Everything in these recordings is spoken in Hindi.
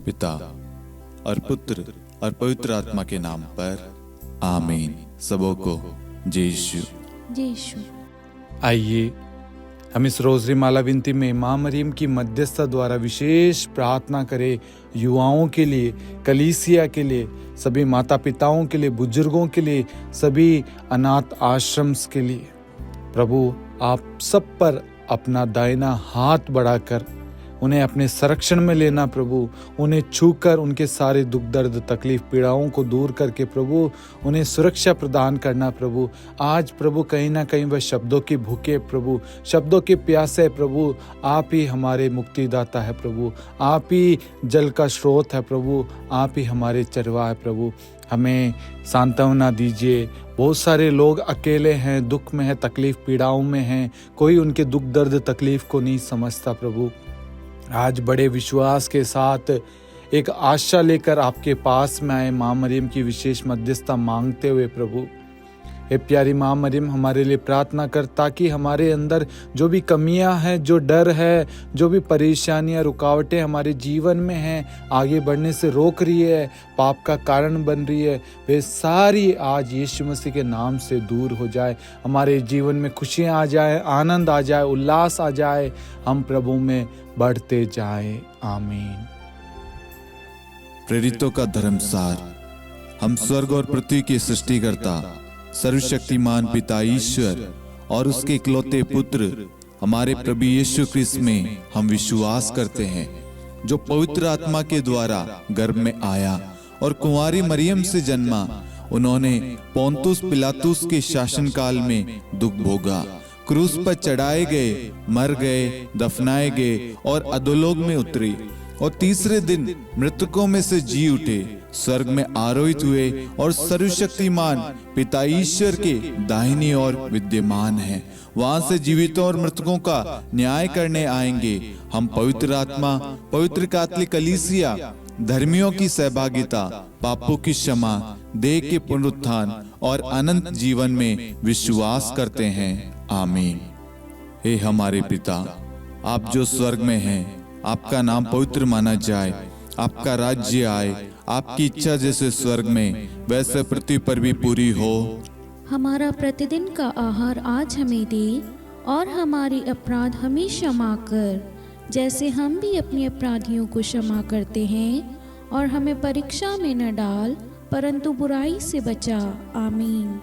पिता और पुत्र और पवित्र आत्मा के नाम पर आमीन। सबों को जय यीशु। जय यीशु। आइए हम इस रोज़री माला विनती में माँ मरियम की मध्यस्थता द्वारा विशेष प्रार्थना करें, युवाओं के लिए, कलीसिया के लिए, सभी माता पिताओं के लिए, बुजुर्गों के लिए, सभी अनाथ आश्रम के लिए। प्रभु आप सब पर अपना दाहिना हाथ बढ़ाकर उन्हें अपने संरक्षण में लेना प्रभु, उन्हें छूकर उनके सारे दुख दर्द तकलीफ पीड़ाओं को दूर करके प्रभु उन्हें सुरक्षा प्रदान करना प्रभु। आज प्रभु कहीं ना कहीं वह शब्दों की भूखे प्रभु, शब्दों के प्यासे प्रभु, आप ही हमारे मुक्तिदाता है प्रभु, आप ही जल का स्रोत है प्रभु, आप ही हमारे चरवाह है प्रभु। हमें सांत्वना दीजिए। बहुत सारे लोग अकेले हैं, दुख में हैं, तकलीफ पीड़ाओं में हैं, कोई उनके दुख दर्द तकलीफ को नहीं समझता प्रभु। आज बड़े विश्वास के साथ एक आशा लेकर आपके पास में आए माँ मरियम की विशेष मध्यस्थता मांगते हुए प्रभु, हे प्यारी माँ मरियम हमारे लिए प्रार्थना कर, ताकि हमारे अंदर जो भी कमियां हैं, जो डर है, जो भी परेशानियां रुकावटें हमारे जीवन में हैं, आगे बढ़ने से रोक रही है, पाप का कारण बन रही है, वे सारी आज यीशु मसीह के नाम से दूर हो जाए। हमारे जीवन में खुशियां आ जाए, आनंद आ जाए, उल्लास आ जाए, हम प्रभु में बढ़ते जाए। आमीन। प्रेरितों का धर्मसार। हम स्वर्ग और पृथ्वी के सृष्टिकर्ता सर्वशक्तिमान पिता ईश्वर और उसके इकलौते पुत्र हमारे प्रभु यीशु क्रिस्त में हम विश्वास करते हैं, जो पवित्र आत्मा के द्वारा गर्भ में आया और कुंवारी मरियम से जन्मा। उन्होंने पोंतुस पिलातुस के शासनकाल में दुख भोगा, क्रूस पर चढ़ाए गए, मर गए, दफनाए गए और अधोलोक में उतरे और तीसरे दिन मृतकों में से जी उठे, स्वर्ग में आरोहित हुए और सर्वशक्तिमान पिता ईश्वर के दाहिनी ओर विद्यमान हैं। वहां से जीवितों और मृतकों का न्याय करने आएंगे। हम पवित्र आत्मा, पवित्र कैथोलिक कलीसिया, धर्मियों की सहभागिता, पापों की क्षमा, देह के पुनरुत्थान और अनंत जीवन में विश्वास करते हैं। आमीन। हे हमारे पिता, आप जो स्वर्ग में हैं, आपका नाम पवित्र माना जाए, आपका राज्य आए, आपकी इच्छा जैसे स्वर्ग में वैसे पृथ्वी पर भी पूरी हो। हमारा प्रतिदिन का आहार आज हमें दे, और हमारे अपराध हमें क्षमा कर, जैसे हम भी अपने अपराधियों को क्षमा करते हैं, और हमें परीक्षा में न डाल, परंतु बुराई से बचा। आमीन।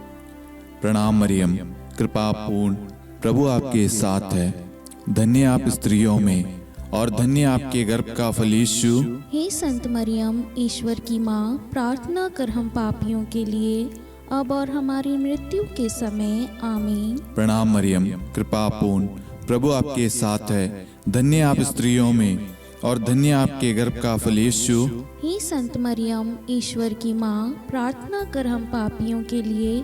प्रणाम मरियम, कृपा पूर्ण, प्रभु आपके साथ है। धन्य आप स्त्रियों में और धन्य आपके गर्भ का फल यीशु। हे संत मरियम, ईश्वर की माँ, प्रार्थना कर हम पापियों के लिए, अब और हमारी मृत्यु के समय। आमीन। प्रणाम मरियम, कृपा पूर्ण, प्रभु आपके साथ है। धन्य आप स्त्रियों में और धन्य आपके गर्भ का फल यीशु। हे संत मरियम, ईश्वर की माँ, प्रार्थना कर हम पापियों के लिए,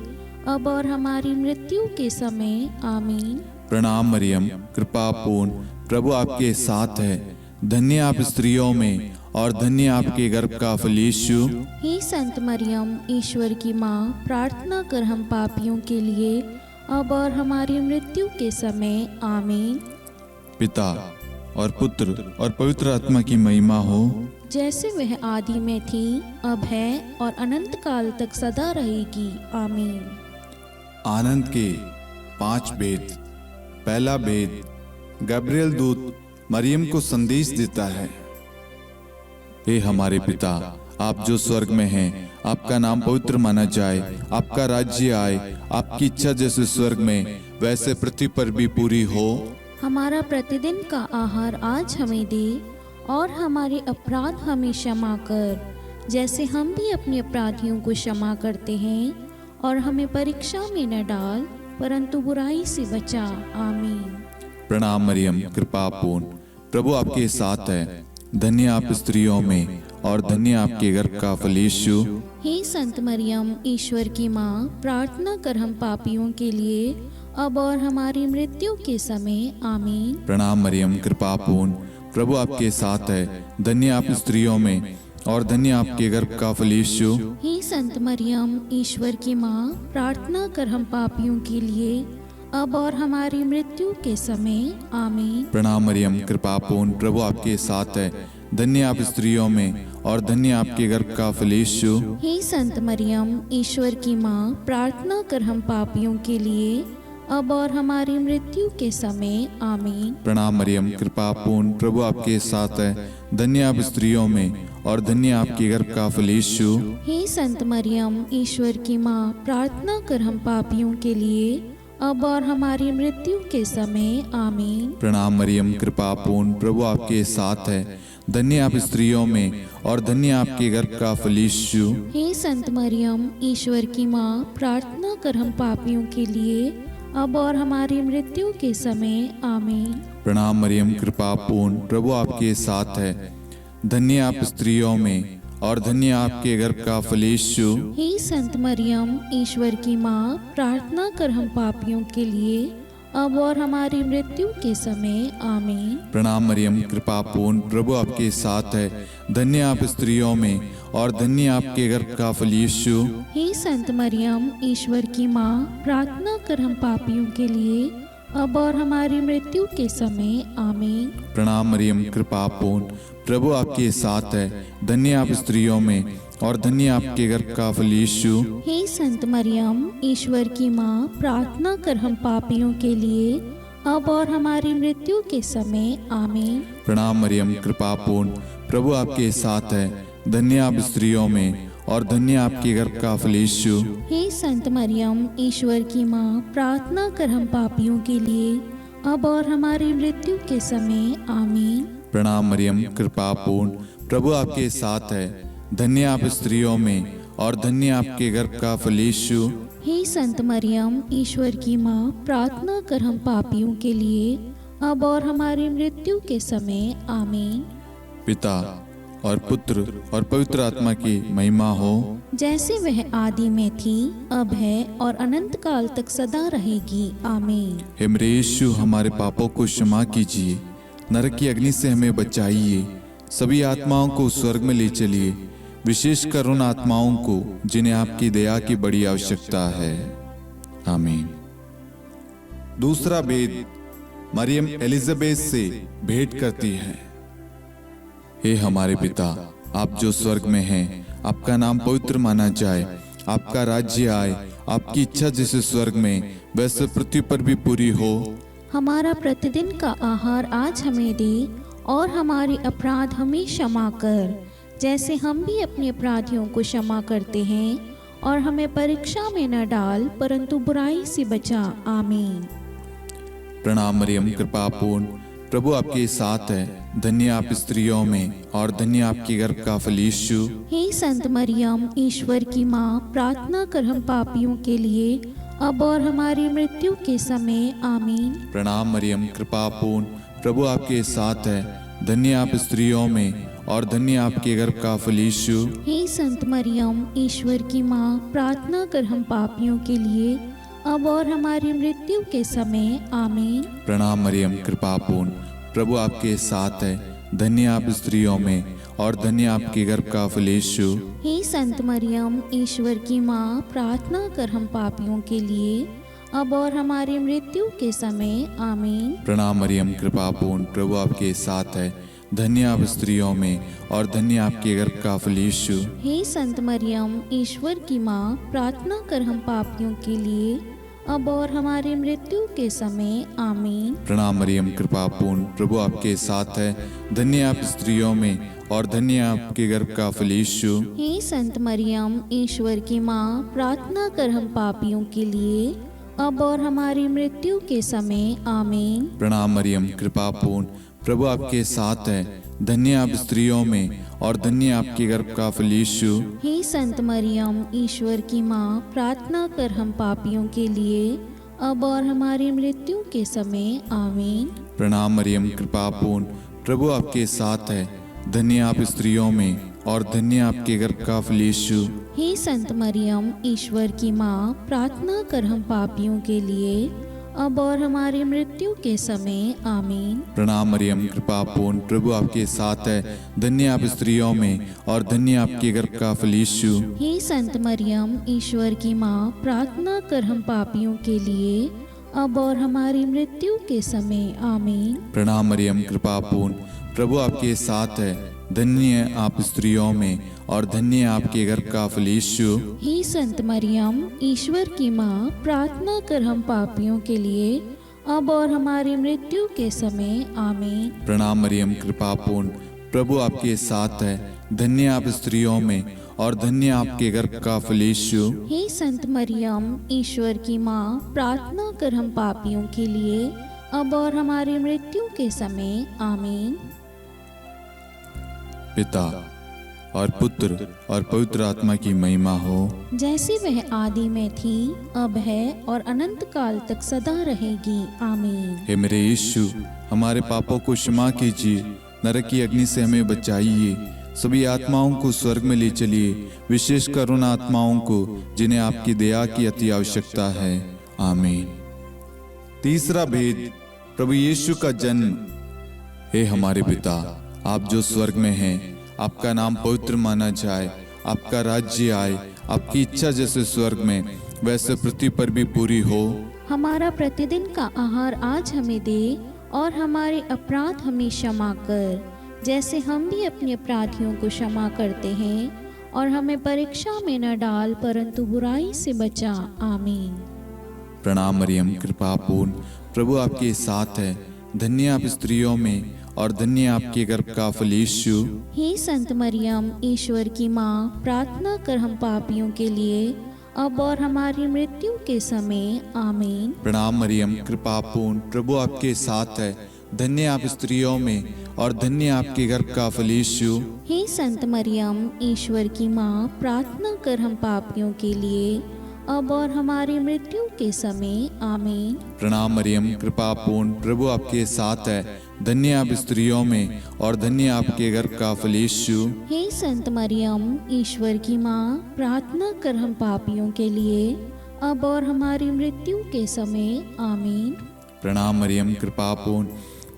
अब और हमारी मृत्यु के समय। आमीन। प्रणाम मरियम, कृपा पूर्ण, प्रभु आपके साथ है। धन्य आप स्त्रियों में और धन्य आपके गर्भ का फल यीशु। हे संत मरियम, ईश्वर की माँ, प्रार्थना कर हम पापियों के लिए, अब और हमारी मृत्यु के समय। आमीन। पिता और पुत्र और पवित्र आत्मा की महिमा हो, जैसे वह आदि में थी, अब है और अनंत काल तक सदा रहेगी। आमीन। आनंद के 5 भेद। पहला भेद, गब्रिएल दूत मरियम को संदेश देता है। हे हमारे पिता, आप जो स्वर्ग में हैं, आपका नाम पवित्र माना जाए, आपका राज्य आए, आपकी इच्छा जैसे स्वर्ग में वैसे पृथ्वी पर भी पूरी हो। हमारा प्रतिदिन का आहार आज हमें दे, और हमारे अपराध हमें क्षमा कर, जैसे हम भी अपने अपराधियों को क्षमा करते हैं, और हमें परीक्षा में न डाल, परंतु बुराई से बचा। आमीन। प्रणाम मरियम, कृपा पूर्ण, प्रभु आपके साथ है। धन्य आप स्त्रियों में और धन्य आपके गर्भ का फल यीशु। हे संत मरियम, ईश्वर की माँ, प्रार्थना कर हम पापियों के लिए, अब और हमारी मृत्यु के समय। आमीन। प्रणाम मरियम, कृपा पूर्ण, प्रभु आपके साथ है। धन्य आप स्त्रियों में और धन्य आपके गर्भ का फल यीशु। हे संत मरियम, ईश्वर की माँ, प्रार्थना कर हम पापियों के लिए, अब और हमारी मृत्यु के समय। आमीन। प्रणाम मरियम, कृपा पूर्ण, प्रभु आपके साथ है। धन्य आप स्त्रियों में और धन्य आपके गर्भ का फल यीशु। हे संत मरियम, ईश्वर की माँ, प्रार्थना कर हम पापियों के लिए, अब और हमारी मृत्यु के समय। आमीन। प्रणाम मरियम, कृपा पूर्ण, प्रभु आपके साथ है। धन्य आप स्त्रियों में और धन्य आपके गर्भ का फल यीशु। हे संत मरियम, ईश्वर की माँ, प्रार्थना कर हम पापियों के लिए, अब और हमारी मृत्यु के समय। आमीन। प्रणाम मरियम, कृपा पूर्ण, प्रभु आपके साथ है। धन्य आप स्त्रियों में और धन्य आपके गर्भ का फल यीशु। हे संत मरियम, ईश्वर की माँ, प्रार्थना कर हम पापियों के लिए, अब और हमारी मृत्यु के समय। आमीन। प्रणाम मरियम, कृपा पूर्ण, प्रभु आपके साथ है। धन्य आप स्त्रियों में और धन्य आपके गर्भ का फल यीशु। हे संत मरियम, ईश्वर की माँ, प्रार्थना कर हम पापियों के लिए, अब और हमारी मृत्यु के समय। आमीन। प्रणाम मरियम, कृपा पूर्ण, प्रभु आपके साथ है। धन्य आप स्त्रियों में और धन्य आपके गर्भ का फल यीशु। हे संत मरियम, ईश्वर की माँ, प्रार्थना कर हम पापियों के लिए, अब और हमारी मृत्यु के समय। आमीन। प्रणाम मरियम, कृपा पूर्ण, प्रभु आपके साथ है। धन्य आप स्त्रियों में और धन्य आपके गर्भ का फल यीशु। हे संत मरियम, ईश्वर की माँ, प्रार्थना कर हम पापियों के लिए, अब और हमारी मृत्यु के समय। आमीन। प्रणाम मरियम, कृपा पूर्ण, प्रभु आपके साथ है। धन्य आप स्त्रियों में और धन्य आपके गर्भ का फल यीशु। हे संत मरियम, ईश्वर की माँ, प्रार्थना कर हम पापियों के लिए, अब और हमारी मृत्यु के समय। आमीन। प्रणाम मरियम, कृपा पूर्ण, प्रभु आपके साथ है। धन्य आप स्त्रियों में और धन्य आपके गर्भ का फल यीशु। हे संत मरियम, ईश्वर की माँ, प्रार्थना कर हम पापियों के लिए, अब और हमारी मृत्यु के समय। आमीन। पिता और पुत्र और पवित्र आत्मा की महिमा हो, जैसे वह आदि में थी, अब है और अनंत काल तक सदा रहेगी। आमीन। हे मेरे यीशु, हमारे पापों को क्षमा कीजिए, नरक की अग्नि से हमें बचाइए, सभी आत्माओं को स्वर्ग में ले चलिए, विशेषकर उन आत्माओं को जिन्हें आपकी दया की बड़ी आवश्यकता है। आमीन। दूसरा भेद, मरियम एलिजाबेथ से भेंट करती है। हे हमारे पिता, आप जो स्वर्ग में हैं, आपका नाम पवित्र माना जाए, आपका राज्य आए, आपकी इच्छा जैसे स्वर्ग में वैसे पृथ्वी पर भी पूरी हो। हमारा प्रतिदिन का आहार आज हमें दे, और हमारे अपराध हमें क्षमा कर, जैसे हम भी अपने अपराधियों को क्षमा करते हैं, और हमें परीक्षा में न डाल, परंतु बुराई से बचा। आमीन। प्रणाम मरियम, कृपा पूर्ण, प्रभु आपके साथ है। धन्य आप स्त्रियों में और धन्य आपके गर्भ का फल यीशु। हे संत मरियम, ईश्वर की माँ, प्रार्थना कर हम पापियों के लिए, अब और हमारी मृत्यु के समय। आमीन। प्रणाम मरियम, कृपा पूर्ण, प्रभु आपके साथ है। धन्य आप स्त्रियों में और धन्य आपके गर्भ का फल यीशु। हे संत मरियम, ईश्वर की माँ, प्रार्थना कर हम पापियों के लिए, अब और हमारी मृत्यु के समय। आमीन। प्रणाम मरियम, कृपा पूर्ण, प्रभु आपके साथ है। धन्य आप स्त्रियों में और धन्य आपके गर्भ का फल यीशु। हे संत मरियम, ईश्वर की माँ, प्रार्थना कर हम पापियों के लिए, अब और हमारी मृत्यु के समय। आमीन। प्रणाम मरियम, कृपा पूर्ण, प्रभु आपके साथ है। धन्य आप स्त्रियों में और धन्य आपके गर्भ का फल यीशु। हे संत मरियम, ईश्वर की माँ, प्रार्थना कर हम पापियों के लिए, अब और हमारी मृत्यु के समय। आमीन। प्रणाम मरियम, कृपा पूर्ण, प्रभु आपके साथ है। धन्य आप स्त्रियों में और धन्य आपके गर्भ का फल यीशु। हे संत मरियम, ईश्वर की माँ, प्रार्थना कर हम पापियों के लिए, अब और हमारी मृत्यु के समय। आमीन। प्रणाम मरियम, कृपा पूर्ण, प्रभु आपके साथ है। धन्य आप स्त्रियों में और धन्य आपके गर्भ का फल यीशु। हे संत मरियम, ईश्वर की माँ, प्रार्थना कर हम पापियों के लिए, अब और हमारी मृत्यु के समय। आमीन। प्रणाम मरियम, कृपा पूर्ण, प्रभु आपके साथ है। धन्य आप स्त्रियों में और धन्य आपके गर्भ का फल यीशु। हे संत मरियम, ईश्वर की माँ, प्रार्थना कर हम पापियों के लिए, अब और हमारी मृत्यु के समय। आमीन। प्रणाम मरियम, कृपा पूर्ण, प्रभु आपके साथ है। धन्य आप स्त्रियों में और धन्य आपके गर्भ का फल यीशु। हे संत मरियम, ईश्वर की माँ, प्रार्थना कर हम पापियों के लिए, अब और हमारी मृत्यु के समय। आमीन। प्रणाम मरियम, कृपा पूर्ण, प्रभु आपके साथ है। धन्य आप स्त्रियों में और धन्य आपके गर्भ का फल यीशु। हे संत मरियम, ईश्वर की माँ, प्रार्थना कर हम पापियों के लिए अब और हमारी मृत्यु के समय आमीन। प्रणाम मरियम, कृपा पूर्ण, प्रभु आपके साथ है। धन्य आप स्त्रियों में और धन्य आपके गर्भ का फल यीशु। हे संत मरियम, ईश्वर की माँ, प्रार्थना कर हम पापियों के लिए अब और हमारी मृत्यु के समय आमीन। पिता और पुत्र और पवित्र आत्मा की महिमा हो, जैसे वह आदि में थी, अब है और अनंत काल तक सदा रहेगी आमीन। हे मेरे यीशु, हमारे पापों को क्षमा कीजिए, नरक की अग्नि से हमें बचाइए, सभी आत्माओं को स्वर्ग में ले चलिए, विशेषकर उन आत्माओं को जिन्हें आपकी दया की अति आवश्यकता है आमीन। तीसरा भेद, प्रभु यीशु का जन्म। हे हमारे पिता, आप जो स्वर्ग में हैं, आपका नाम पवित्र माना जाए, आपका राज्य आए, आपकी इच्छा जैसे स्वर्ग में वैसे पृथ्वी पर भी पूरी हो। हमारा प्रतिदिन का आहार आज हमें दे और हमारे अपराध हमें क्षमा कर, जैसे हम भी अपने अपराधियों को क्षमा करते हैं, और हमें परीक्षा में न डाल परंतु बुराई से बचा आमीन। प्रणाम मरियम, कृपा पूर्ण, प्रभु आपके साथ है। धन्य आप स्त्रियों में और धन्य आपके गर्भ का फल यीशु। हे संत मरियम, ईश्वर की माँ, प्रार्थना कर हम पापियों के लिए अब और हमारी मृत्यु के समय आमीन। प्रणाम मरियम, कृपा पूर्ण, प्रभु आपके साथ है। धन्य आप स्त्रियों में और धन्य आपके गर्भ का फल यीशु। हे संत मरियम, ईश्वर की माँ, प्रार्थना कर हम पापियों के लिए अब और हमारी मृत्यु के समय आमीन। प्रणाम मरियम, कृपा पूर्ण, प्रभु आपके साथ है। धन्य आप स्त्रियों में और धन्य आपके गर्भ का फल यीशु। हे संत मरियम, ईश्वर की माँ, प्रार्थना कर हम पापियों के लिए अब और हमारी मृत्यु के समय आमीन। प्रणाम मरियम, कृपा पूर्ण,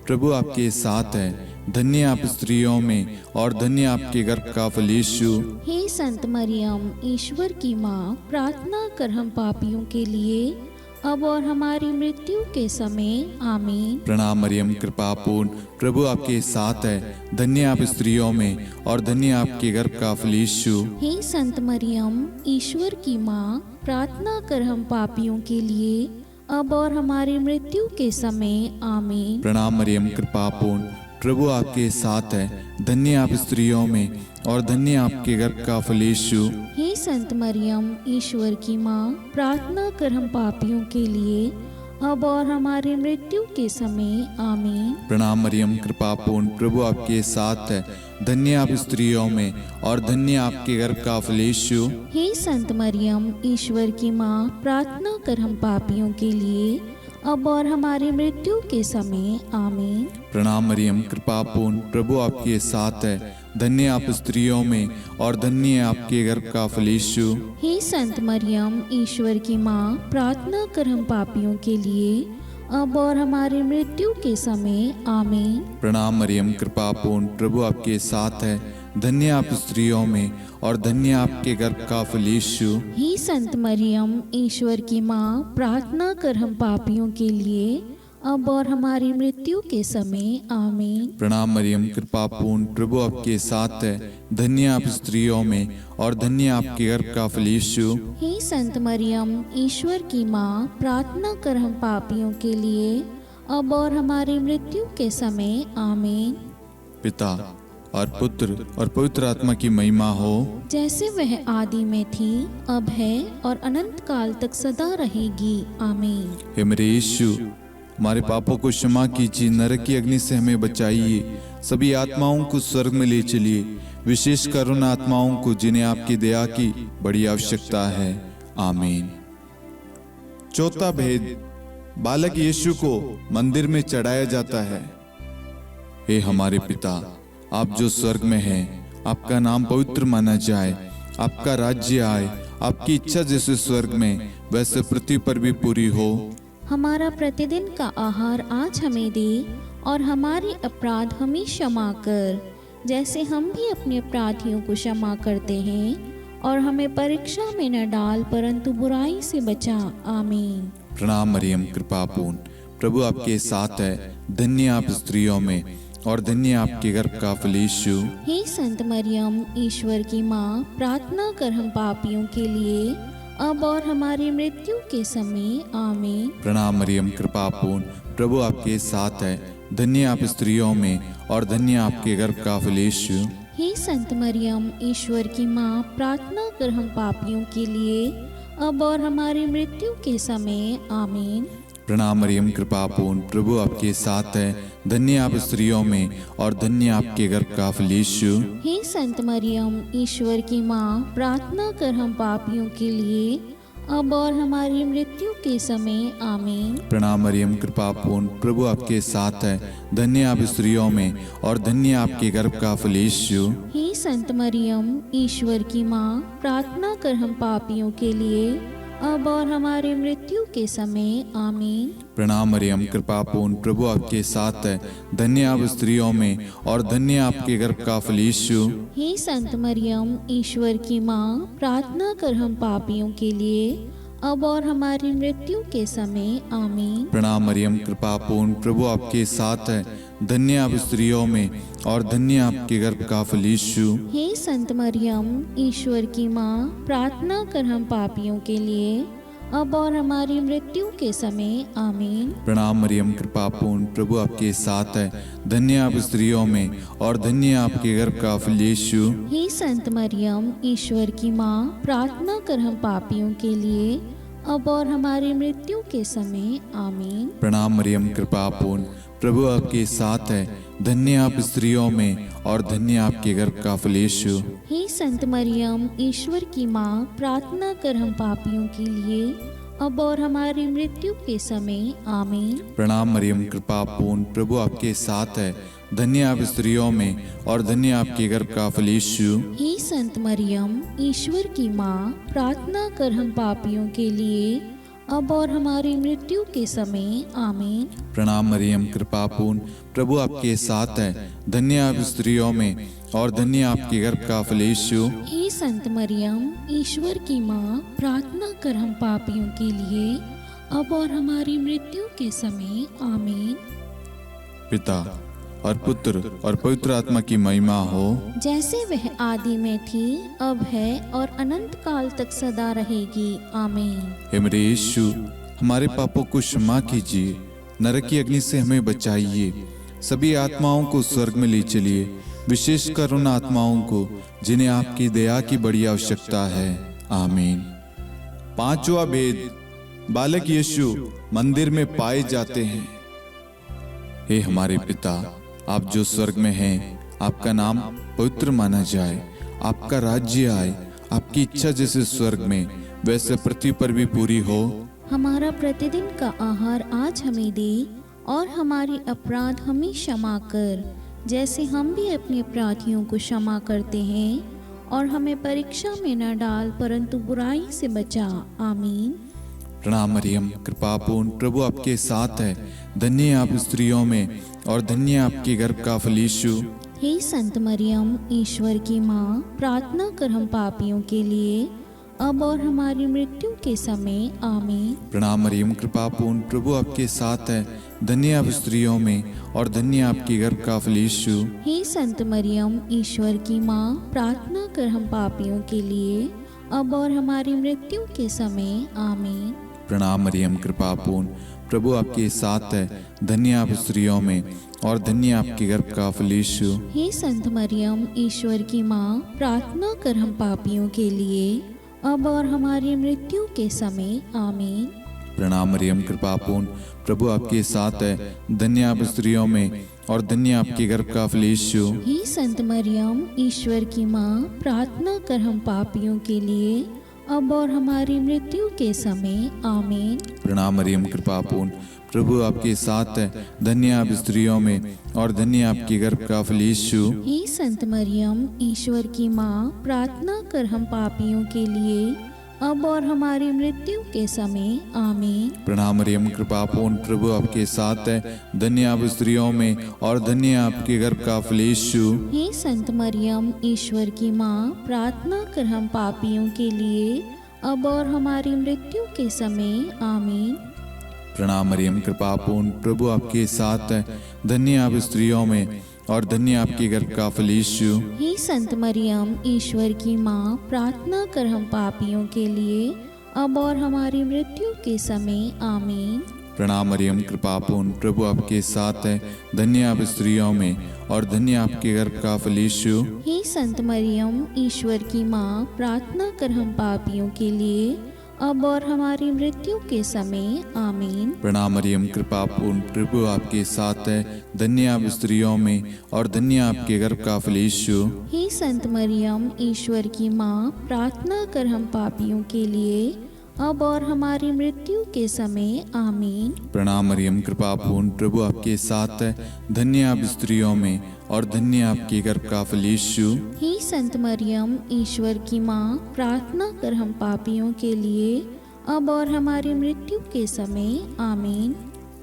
प्रभु आपके साथ है। धन्य आप स्त्रियों में और धन्य आपके गर्भ का फल यीशु। हे संत मरियम, ईश्वर की माँ, प्रार्थना कर हम पापियों के लिए अब और हमारी मृत्यु के समय आमीन। प्रणाम मरियम, कृपा पूर्ण, प्रभु आपके साथ है। धन्य आप स्त्रियों में और धन्य आपके गर्भ का फल यीशु। हे संत मरियम, ईश्वर की माँ, प्रार्थना कर हम पापियों के लिए अब और हमारी मृत्यु के समय आमीन। प्रणाम मरियम, कृपा पूर्ण, प्रभु आपके साथ है। धन्य आप स्त्रियों में और धन्य आपके गर्भ का फल यीशु। हे संत मरियम, ईश्वर की माँ, प्रार्थना कर हम पापियों के लिए अब और हमारी मृत्यु के समय आमीन। प्रणाम मरियम, कृपा पूर्ण, प्रभु आपके साथ है। धन्य आप स्त्रियों में और धन्य आपके गर्भ का फल यीशु। हे संत मरियम, ईश्वर की माँ, प्रार्थना कर हम पापियों के लिए अब और हमारी मृत्यु के समय आमीन। प्रणाम मरियम, कृपा पूर्ण, प्रभु आपके साथ है। धन्य आप स्त्रियों में और धन्य आपके गर्भ का फल यीशु। हे संत मरियम, ईश्वर की माँ, प्रार्थना कर हम पापियों के लिए अब और हमारी मृत्यु के समय आमीन। प्रणाम मरियम, कृपा पूर्ण, प्रभु आपके साथ है। धन्य आप स्त्रियों में और धन्य आपके गर्भ का फल यीशु। हे संत मरियम, ईश्वर की माँ, प्रार्थना कर हम पापियों के लिए अब और हमारी मृत्यु के समय आमीन। प्रणाम मरियम, कृपा पूर्ण, प्रभु आपके साथ है। धन्य आप स्त्रियों में और धन्य आपके गर्भ का फल यीशु। हे संत मरियम, ईश्वर की माँ, प्रार्थना कर हम पापियों के लिए अब और हमारी मृत्यु के समय आमीन। पिता और पुत्र और पवित्र आत्मा की महिमा हो, जैसे वह आदि में थी, अब है और अनंत काल तक सदा रहेगी आमीन। हे मेरे यीशु, हमारे पापों को क्षमा कीजिए, नरक की अग्नि से हमें बचाइए, सभी आत्माओं को स्वर्ग में ले चलिए, विशेषकर उन आत्माओं को जिन्हें आपकी दया की बड़ी आवश्यकता है आमीन। चौथा भेद, बालक यीशु को मंदिर में चढ़ाया जाता है। हे हमारे पिता, आप जो स्वर्ग में हैं, आपका नाम पवित्र माना जाए, आपका राज्य आए, आपकी इच्छा जैसे स्वर्ग में वैसे पृथ्वी पर भी पूरी हो। हमारा प्रतिदिन का आहार आज हमें दे और हमारे अपराध हमें क्षमा कर, जैसे हम भी अपने अपराधियों को क्षमा करते हैं, और हमें परीक्षा में न डाल परंतु बुराई से बचा आमीन। प्रणाम मरियम, कृपा पूर्ण, प्रभु आपके साथ है। धन्य आप स्त्रियों में और धन्य आपके गर्भ का फल यीशु। हे संत मरियम, ईश्वर की माँ, प्रार्थना कर हम पापियों के लिए, अब और हमारी मृत्यु के समय। आमीन। प्रणाम मरियम, कृपा पूर्ण, प्रभु आपके साथ है। धन्य आप स्त्रियों में और धन्य आपके गर्भ का फल यीशु। हे संत मरियम, ईश्वर की माँ, प्रार्थना कर हम पापियों के लिए, अब और हमारी मृत्यु के समय। आमीन। प्रणाम मरियम, कृपा पूर्ण, प्रभु आपके साथ है। धन्य आप स्त्रियों में और धन्य आपके गर्भ का फल यीशु। हे संत मरियम, ईश्वर की माँ, प्रार्थना कर हम पापियों के लिए, अब और हमारी मृत्यु के समय। आमीन। प्रणाम मरियम, कृपा पूर्ण, प्रभु आपके साथ है। धन्य आप स्त्रियों में और धन्य आपके गर्भ का फल यीशु। हे संत मरियम, ईश्वर की माँ, प्रार्थना कर हम पापियों के लिए, अब और हमारी मृत्यु के समय। आमीन। प्रणाम मरियम, कृपा पूर्ण, प्रभु आपके साथ है। धन्य आप स्त्रियों में और धन्य आपके गर्भ का फल यीशु। हे संत मरियम, ईश्वर की माँ, प्रार्थना कर हम पापियों के लिए, अब और हमारी मृत्यु के समय। आमीन। प्रणाम मरियम, कृपा पूर्ण, प्रभु आपके साथ है। धन्य आप स्त्रियों में और धन्य आपके गर्भ का फल यीशु। हे संत मरियम, ईश्वर की माँ, प्रार्थना कर हम पापियों के लिए, अब और हमारी मृत्यु के समय। आमीन। प्रणाम मरियम, कृपा पूर्ण, प्रभु आपके साथ है। धन्य आप स्त्रियों में और धन्य आपके गर्भ का फल यीशु। हे संत मरियम, ईश्वर की माँ, प्रार्थना कर हम पापियों के लिए, अब और हमारी मृत्यु के समय। आमीन। प्रणाम मरियम, कृपा पूर्ण, प्रभु आपके साथ है। धन्य आप स्त्रियों में और धन्य आपके गर्भ का फल यीशु। हे संत मरियम, ईश्वर की माँ, प्रार्थना कर हम पापियों के लिए, अब और हमारी मृत्यु के समय। आमीन। प्रणाम मरियम, कृपा पूर्ण, प्रभु आपके साथ है। धन्य आप स्त्रियों में और धन्य आपके गर्भ का फल यीशु। हे संत मरियम, ईश्वर की माँ, प्रार्थना कर हम पापियों के लिए, अब और हमारी मृत्यु के समय। आमीन। प्रणाम मरियम, कृपा पूर्ण, प्रभु आपके साथ है। धन्य आप स्त्रियों में और धन्य आपके गर्भ का फल यीशु। हे संत मरियम, ईश्वर की माँ, प्रार्थना कर हम पापियों के लिए, अब और हमारी मृत्यु के समय। आमीन। पिता और पुत्र और पवित्र आत्मा की महिमा हो, जैसे वह आदि में थी, अब है और अनंत काल तक सदा रहेगी। आमीन। हे मेरे यीशु, हमारे पापों को क्षमा कीजिए, नरक की अग्नि से हमें बचाइए, सभी आत्माओं को स्वर्ग में ले चलिए, विशेषकर उन आत्माओं को जिन्हें आपकी दया की बड़ी आवश्यकता है। आमीन। पांचवा भेद, बालक यीशु मंदिर में पाए जाते हैं। हे हमारे पिता, आप जो स्वर्ग में हैं, आपका नाम पवित्र माना जाए, आपका राज्य आए, आपकी इच्छा जैसे स्वर्ग में वैसे पृथ्वी पर भी पूरी हो। हमारा प्रतिदिन का आहार आज हमें दे, और हमारी अपराध हमें क्षमा कर, जैसे हम भी अपने अपराधियों को क्षमा करते हैं, और हमें परीक्षा में न डाल, परंतु बुराई से बचा। आमीन। प्रणाम मरियम, कृपा पूर्ण, प्रभु आपके साथ है। धन्य आप स्त्रियों में और धन्य आपके गर्भ का फल यीशु। हे संत मरियम, ईश्वर की माँ, प्रार्थना कर हम पापियों के लिए, अब और हमारी मृत्यु के समय। आमीन। प्रणाम मरियम, कृपा पूर्ण, प्रभु आपके साथ है। धन्य आप स्त्रियों में और धन्य आपके गर्भ का फल यीशु। हे संत मरियम, ईश्वर की माँ, प्रार्थना कर हम पापियों के लिए, अब और हमारी मृत्यु के समय। आमीन। प्रणाम मरियम, कृपा पूर्ण, प्रभु आपके साथ है। धन्य आप स्त्रियों में और धन्य आपके गर्भ का फल यीशु। हे संत मरियम, ईश्वर की माँ, प्रार्थना कर हम पापियों के लिए, अब और हमारी मृत्यु के समय। आमीन। प्रणाम मरियम, कृपा पूर्ण, प्रभु आपके साथ है। धन्य आप स्त्रियों में और धन्य आपके गर्भ का फल यीशु। हे संत मरियम, ईश्वर की माँ, प्रार्थना कर हम पापियों के लिए, अब और हमारी मृत्यु के समय। आमीन। प्रणाम मरियम, कृपा पूर्ण, प्रभु आपके साथ है। धन्य आप स्त्रियों में और धन्य आपके गर्भ का फल यीशु। हे संत मरियम, ईश्वर की माँ, प्रार्थना कर हम पापियों के लिए, अब और हमारी मृत्यु के समय। आमीन। प्रणाम मरियम, कृपा पूर्ण, प्रभु आपके साथ है। धन्य आप स्त्रियों में और धन्य आपके गर्भ का फल यीशु। हे संत मरियम, ईश्वर की माँ, प्रार्थना कर हम पापियों के लिए, अब और हमारी मृत्यु के समय। आमीन। प्रणाम मरियम, कृपा पूर्ण, प्रभु आपके साथ है। धन्य आप स्त्रियों में और धन्य आपके गर्भ का फल यीशु। हे संत मरियम, ईश्वर की माँ, प्रार्थना कर हम पापियों के लिए, अब और हमारी मृत्यु के समय। आमीन। प्रणाम मरियम, कृपा पूर्ण, प्रभु आपके साथ है। धन्य आप स्त्रियों में और धन्य आपके गर्भ का फल यीशु। हे संत मरियम, ईश्वर की माँ, प्रार्थना कर हम पापियों के लिए, अब और हमारी मृत्यु के समय। आमीन। प्रणाम मरियम, कृपा पूर्ण, प्रभु आपके साथ है। धन्य आप स्त्रियों में और धन्य आपके गर्भ का फल यीशु। हे संत मरियम, ईश्वर की माँ, प्रार्थना कर हम पापियों के लिए, अब और हमारी मृत्यु के समय। आमीन। प्रणाम मरियम, कृपा पूर्ण, प्रभु आपके साथ है। धन्य आप स्त्रियों में और धन्य आपके गर्भ का फल यीशु। हे संत मरियम, ईश्वर की माँ, प्रार्थना कर हम पापियों के लिए, अब और हमारी मृत्यु के समय। आमीन।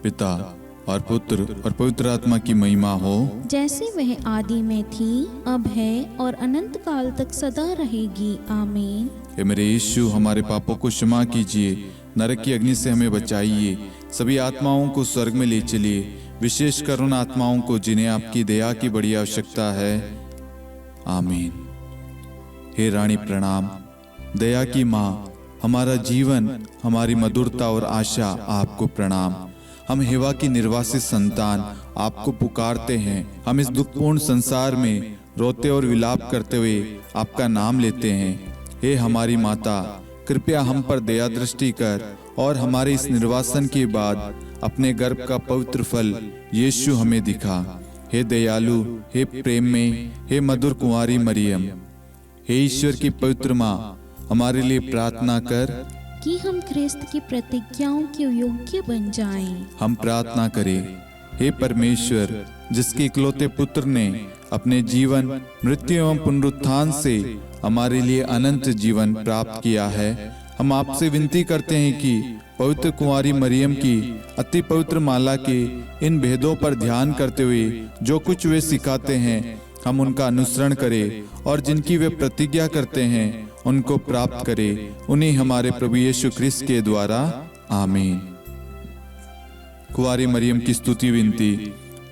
पिता और पुत्र और पवित्र आत्मा की महिमा हो, जैसे वह आदि में थी, अब है और अनंत काल तक सदा रहेगी। आमीन। हे मेरे यीशु, हमारे पापों को क्षमा कीजिए, नरक की अग्नि से हमें बचाइए, सभी आत्माओं को स्वर्ग में ले चलिए, विशेषकर उन आत्माओं को जिन्हें आपकी दया की बड़ी आवश्यकता है। आमीन। हे रानी प्रणाम, दया की माँ, हमारा जीवन, हमारी मधुरता और आशा आपको प्रणाम। हम हेवा की निर्वासित संतान आपको पुकारते हैं। हम इस दुखपूर्ण संसार में रोते और विलाप करते हुए आपका नाम लेते हैं। हे हमारी माता, कृपया हम पर दया दृष्टि कर और हमारे इस निर्वासन के बाद अपने गर्भ का पवित्र फल यीशु हमें दिखा। हे दयालु, हे प्रेम में, हे मधुर कुंवारी मरियम, हे ईश्वर की पवित्र माँ, हमारे लिए प्रार्थना कर कि हम ख्रिस्त की प्रतिज्ञाओं के योग्य बन जाएं। हम प्रार्थना करें। हे परमेश्वर, जिसके इकलौते पुत्र ने अपने जीवन, मृत्यु एवं पुनरुत्थान से हमारे लिए अनंत जीवन प्राप्त किया है, हम आपसे विनती करते हैं कि पवित्र कुंवारी मरियम की अति पवित्र माला के इन भेदों पर ध्यान करते हुए जो कुछ वे सिखाते हैं, हम उनका अनुसरण करें और जिनकी वे प्रतिज्ञा करते हैं उनको प्राप्त करें। उन्हीं हमारे प्रभु यीशु ख्रिस्त के द्वारा। आमीन। कुंवारी मरियम की स्तुति विनती।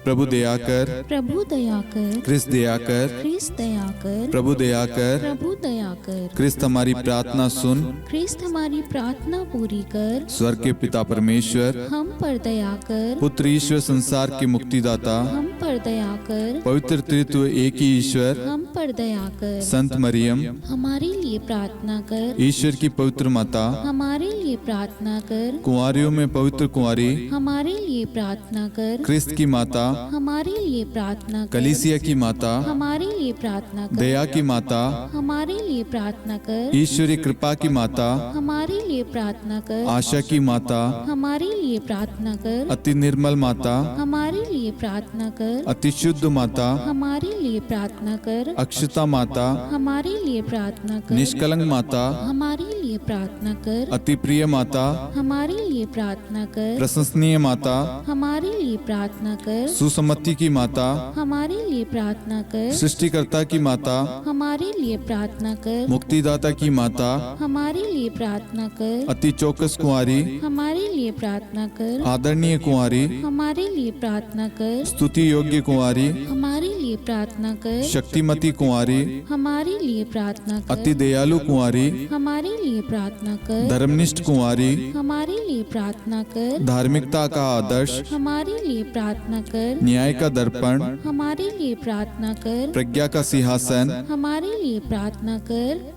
प्रभु दया कर, प्रभु दया कर, ख्रिस्त दया कर, ख्रिस्त दया कर, प्रभु दया कर, प्रभु दया कर, ख्रिस्त हमारी प्रार्थना सुन। ख्रिस्त हमारी प्रार्थना पूरी कर, स्वर्ग के पिता परमेश्वर, हम पर दया कर, पुत्र ईश्वर संसार के मुक्तिदाता, हम पर दया कर, पवित्र त्रित्व एक ही ईश्वर, हम पर दया कर, संत मरियम, हमारे लिए प्रार्थना कर, ईश्वर की पवित्र माता, हमारे लिए प्रार्थना कर, कुंवारियों में पवित्र कुंवारी, हमारे लिए प्रार्थना कर, ख्रिस्त की माता, हमारे लिए प्रार्थना कर, कलीसिया की माता, हमारे लिए प्रार्थना कर, दया की माता, हमारे लिए प्रार्थना कर, ईश्वरी कृपा की माता, हमारे लिए प्रार्थना कर, आशा की माता, हमारे लिए प्रार्थना कर, अति निर्मल माता, हमारे लिए प्रार्थना कर, अति शुद्ध माता, हमारे लिए प्रार्थना कर, अक्षता माता, हमारे लिए प्रार्थना कर, निष्कलंक माता, हमारे लिए प्रार्थना कर, अति प्रिय माता, हमारे लिए प्रार्थना कर, प्रशंसनीय माता, हमारे लिए प्रार्थना कर, सुसम्मति की माता, हमारे लिए प्रार्थना कर, सृष्टिकर्ता की माता, हमारे लिए प्रार्थना कर, मुक्तिदाता की माता, हमारे लिए प्रार्थना कर, अति चौकस कुंवारी, हमारे लिए प्रार्थना कर, आदरणीय कुंवारी, हमारे लिए प्रार्थना कर, स्तुति योग्य कुंवारी, हमारे लिए प्रार्थना कर, शक्तिमती कुंवारी, हमारे लिए प्रार्थना कर, अति दयालु कुंवारी, हमारे लिए प्रार्थना कर, धर्मनिष्ठ कुंवारी, हमारे लिए प्रार्थना कर, धार्मिकता का आदर्श, हमारे लिए प्रार्थना कर, न्याय का दर्पण, हमारे लिए प्रार्थना कर, प्रज्ञा का सिंहासन, हमारे लिए प्रार्थना कर,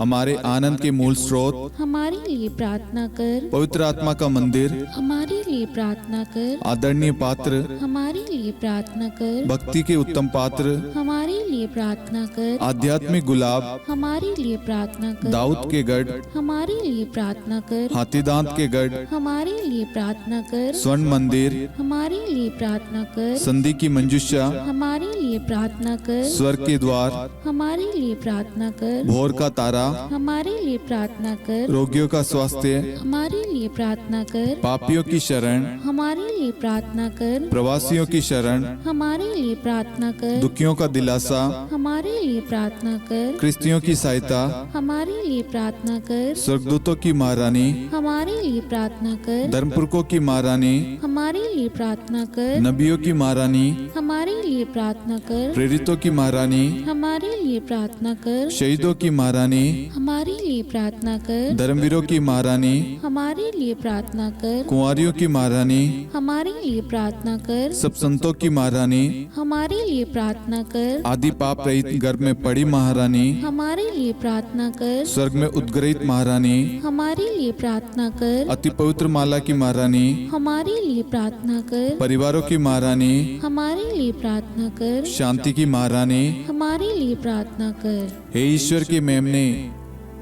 हमारे आनंद के मूल स्रोत, हमारे लिए प्रार्थना कर, पवित्र आत्मा का मंदिर, हमारे लिए प्रार्थना कर, आदरणीय पात्र, हमारे लिए प्रार्थना कर, भक्ति के उत्तम पात्र, हमारे लिए प्रार्थना कर, आध्यात्मिक गुलाब, हमारे लिए प्रार्थना कर, दाऊद के गढ़, हमारे लिए प्रार्थना कर, हाथीदांत के गढ़, हमारे लिए प्रार्थना कर, स्वर्ण मंदिर, हमारे लिए प्रार्थना कर, संधि की मंजुषा, हमारे लिए प्रार्थना कर, स्वर्ग के द्वार, हमारे लिए प्रार्थना कर, भोर का तारा, हमारे लिए प्रार्थना कर। रोगियों का स्वास्थ्य, हमारे लिए प्रार्थना कर। पापियों की शरण, हमारे लिए प्रार्थना कर। प्रवासियों की शरण, हमारे लिए प्रार्थना कर। दुखियों का दिलासा, हमारे लिए प्रार्थना कर। क्रिस्तियों की सहायता, हमारे लिए प्रार्थना कर। स्वर्गदूतों की महारानी, हमारे लिए प्रार्थना कर। धर्मपुरखों की महारानी, हमारे लिए प्रार्थना कर। नबियों की महारानी, हमारे लिए प्रार्थना कर। प्रेरितों की महारानी, हमारे लिए प्रार्थना कर। शहीदों की महारानी, हमारे लिए प्रार्थना कर। धर्मवीरों की महारानी, हमारे लिए प्रार्थना कर। कुंवारियों की महारानी, हमारे लिए प्रार्थना कर। सब संतों की महारानी, हमारे लिए प्रार्थना कर। आदि पाप रहित गर्भ में पड़ी महारानी, हमारे लिए प्रार्थना कर। स्वर्ग में उद्गृहित महारानी, हमारे लिए प्रार्थना कर। अति पवित्र माला की महारानी, हमारे लिए प्रार्थना कर। परिवारों की महारानी, हमारे लिए प्रार्थना कर। शांति की महारानी, हमारे लिए प्रार्थना कर। हे ईश्वर के मेमने,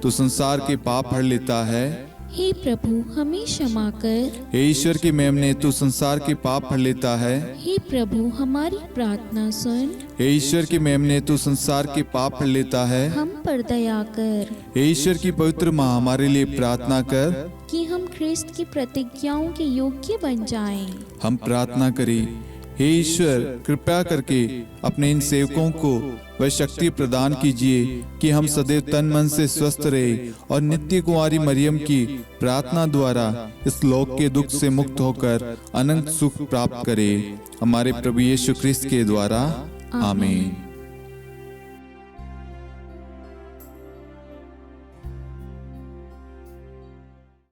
तू संसार के पाप हर लेता है। हे प्रभु हमें क्षमा कर। हे ईश्वर के मेमने, तू संसार के पाप हर लेता है। हे प्रभु हमारी प्रार्थना सुन। हे ईश्वर के मेमने, तू संसार के पाप हर लेता है। हम पर दया कर हे ईश्वर की पवित्र माँ, हमारे लिए प्रार्थना कर। कि हम ख्रिस्त की प्रतिज्ञाओं के योग्य बन जाएं। हम प्रार्थना करें, हे ईश्वर कृपया करके अपने इन सेवकों को वह शक्ति प्रदान कीजिए कि हम सदैव तन मन से स्वस्थ रहे और नित्य कुंवारी मरियम की प्रार्थना द्वारा इस लोक के दुख से मुक्त होकर अनंत सुख प्राप्त करें। हमारे प्रभु यीशु ख्रिस्त के द्वारा आमीन।